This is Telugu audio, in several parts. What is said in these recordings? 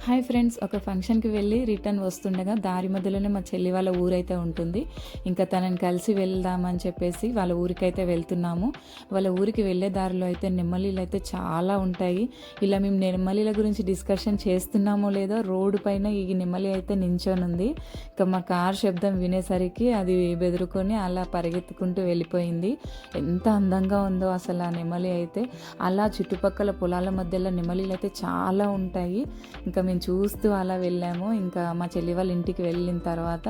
హాయ్ ఫ్రెండ్స్, ఒక ఫంక్షన్కి వెళ్ళి రిటర్న్ వస్తుండగా దారి మధ్యలోనే మా చెల్లి వాళ్ళ ఊరైతే ఉంటుంది. ఇంకా తనని కలిసి వెళ్దామని చెప్పేసి వాళ్ళ ఊరికైతే వెళ్తున్నాము. వాళ్ళ ఊరికి వెళ్ళే దారిలో అయితే నెమ్మలీలు అయితే చాలా ఉంటాయి. ఇలా మేము నెమ్మలీల గురించి డిస్కషన్ చేస్తున్నామో లేదో రోడ్డు పైన ఈ నెమ్మలి అయితే నించొని ఉంది. ఇంకా మా కార్ శబ్దం వినేసరికి అది బెదురుకొని అలా పరిగెత్తుకుంటూ వెళ్ళిపోయింది. ఎంత అందంగా ఉందో అసలు ఆ నెమ్మలి అయితే. అలా చుట్టుపక్కల పొలాల మధ్యలో నెమ్మలీలు అయితే చాలా ఉంటాయి. ఇంకా మేము చూస్తూ అలా వెళ్ళాము. ఇంకా మా చెల్లి వాళ్ళ ఇంటికి వెళ్ళిన తర్వాత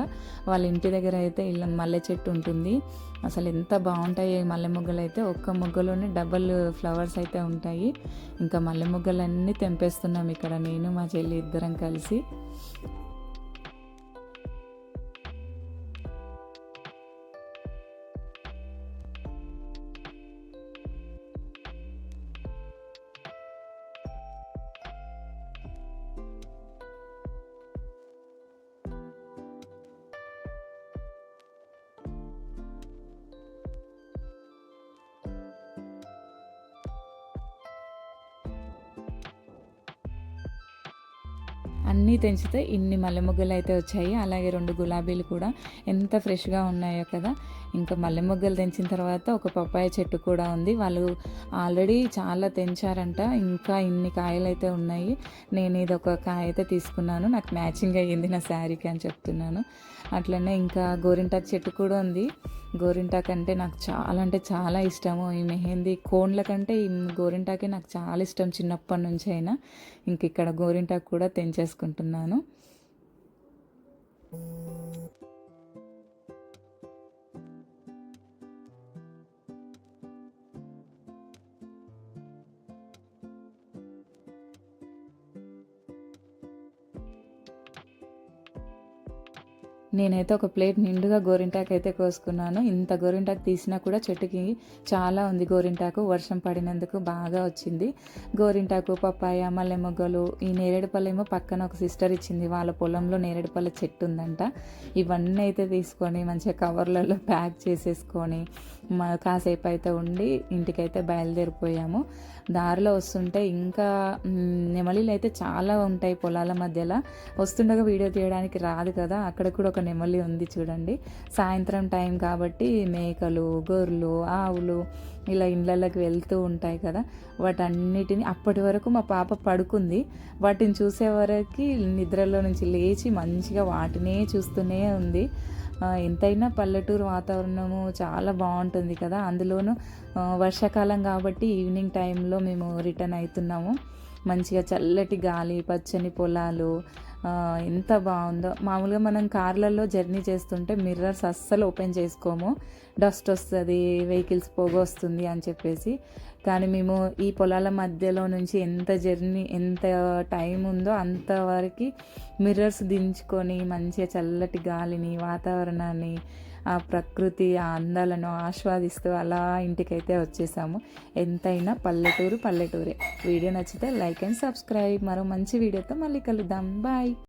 వాళ్ళ ఇంటి దగ్గర అయితే ఇలా మల్లె చెట్టు ఉంటుంది. అసలు ఎంత బాగుంటాయి మల్లె మొగ్గలు అయితే. ఒక్క మొగ్గలోనే డబల్ ఫ్లవర్స్ అయితే ఉంటాయి. ఇంకా మల్లె మొగ్గలన్నీ తెంపేస్తున్నాం ఇక్కడ నేను మా చెల్లి ఇద్దరం కలిసి. అన్నీ తెంచితే ఇన్ని మల్లె మొగ్గలు అయితే వచ్చాయి. అలాగే 2 గులాబీలు కూడా ఎంత ఫ్రెష్గా ఉన్నాయో కదా. ఇంకా మల్లె మొగ్గలు తెంచిన తర్వాత ఒక పప్పాయ చెట్టు కూడా ఉంది. వాళ్ళు ఆల్రెడీ చాలా తెంచారంట. ఇంకా ఇన్ని కాయలు అయితే ఉన్నాయి. నేను ఇది ఒక కాయ అయితే తీసుకున్నాను, నాకు మ్యాచింగ్ అయ్యింది నా శారీకి అని చెప్తున్నాను. అట్లనే ఇంకా గోరింటాకు చెట్టు కూడా ఉంది. గోరింటాకు అంటే నాకు చాలా అంటే చాలా ఇష్టము. ఈ మెహందీ కోన్ల కంటే ఈ గోరింటాకే నాకు చాలా ఇష్టం చిన్నప్పటి నుంచి అయినా. ఇంక ఇక్కడ గోరింటాకు కూడా తెంచేసుకుంటున్నాను. నేనైతే ఒక ప్లేట్ నిండుగా గోరింటాకు అయితే కోసుకున్నాను. ఇంత గోరింటాకు తీసినా కూడా చెట్టుకి చాలా ఉంది గోరింటాకు. వర్షం పడినందుకు బాగా వచ్చింది. గోరింటాకు, పప్పాయ, మల్లె మొగ్గలు, ఈ నేరేడుపళ్ళేమో పక్కన ఒక సిస్టర్ ఇచ్చింది. వాళ్ళ పొలంలో నేరేడుపళ్ళ చెట్టు ఉందంట. ఇవన్నీ అయితే తీసుకొని మంచిగా కవర్లలో ప్యాక్ చేసేసుకొని కాసేపు అయితే ఉండి ఇంటికైతే బయలుదేరిపోయాము. దారిలో వస్తుంటే ఇంకా నెమలీలు అయితే చాలా ఉంటాయి పొలాల మధ్యలో. వస్తుండగా వీడియో తీయడానికి రాదు కదా. అక్కడ కూడా ఒక నెమలి ఉంది చూడండి. సాయంత్రం టైం కాబట్టి మేకలు, గొర్రెలు, ఆవులు ఇలా ఇళ్ళకి వెళ్తూ ఉంటాయి కదా. వాటన్నిటిని అప్పటి వరకు మా పాప పడుకుంది. వాటిని చూసే వరకు నిద్రలో నుంచి లేచి మంచిగా వాటినే చూస్తూనే ఉంది. ఎంతైనా పల్లెటూరు వాతావరణము చాలా బాగుంటుంది కదా. అందులోనూ వర్షాకాలం కాబట్టి ఈవినింగ్ టైంలో మేము రిటర్న్ అవుతున్నాము. మంచిగా చల్లటి గాలి, పచ్చని పొలాలు, ఎంత బాగుందో. మామూలుగా మనం కార్లలో జర్నీ చేస్తుంటే మిర్రర్స్ అస్సలు ఓపెన్ చేసుకోము, డస్ట్ వస్తుంది, వెహికల్స్ పొగ వస్తుంది అని చెప్పేసి. కానీ మేము ఈ పొలాల మధ్యలో నుంచి ఎంత టైం ఉందో అంతవరకు మిర్రర్స్ దించుకొని మంచిగా చల్లటి గాలిని, వాతావరణాన్ని, ఆ ప్రకృతి, ఆ అందాలను ఆస్వాదిస్తూ అలా ఇంటికైతే వచ్చేసాము. ఎంతైనా పల్లెటూరు పల్లెటూరే. వీడియో నచ్చితే లైక్ అండ్ సబ్స్క్రైబ్. మరో మంచి వీడియోతో మళ్ళీ కలుద్దాం. బాయ్.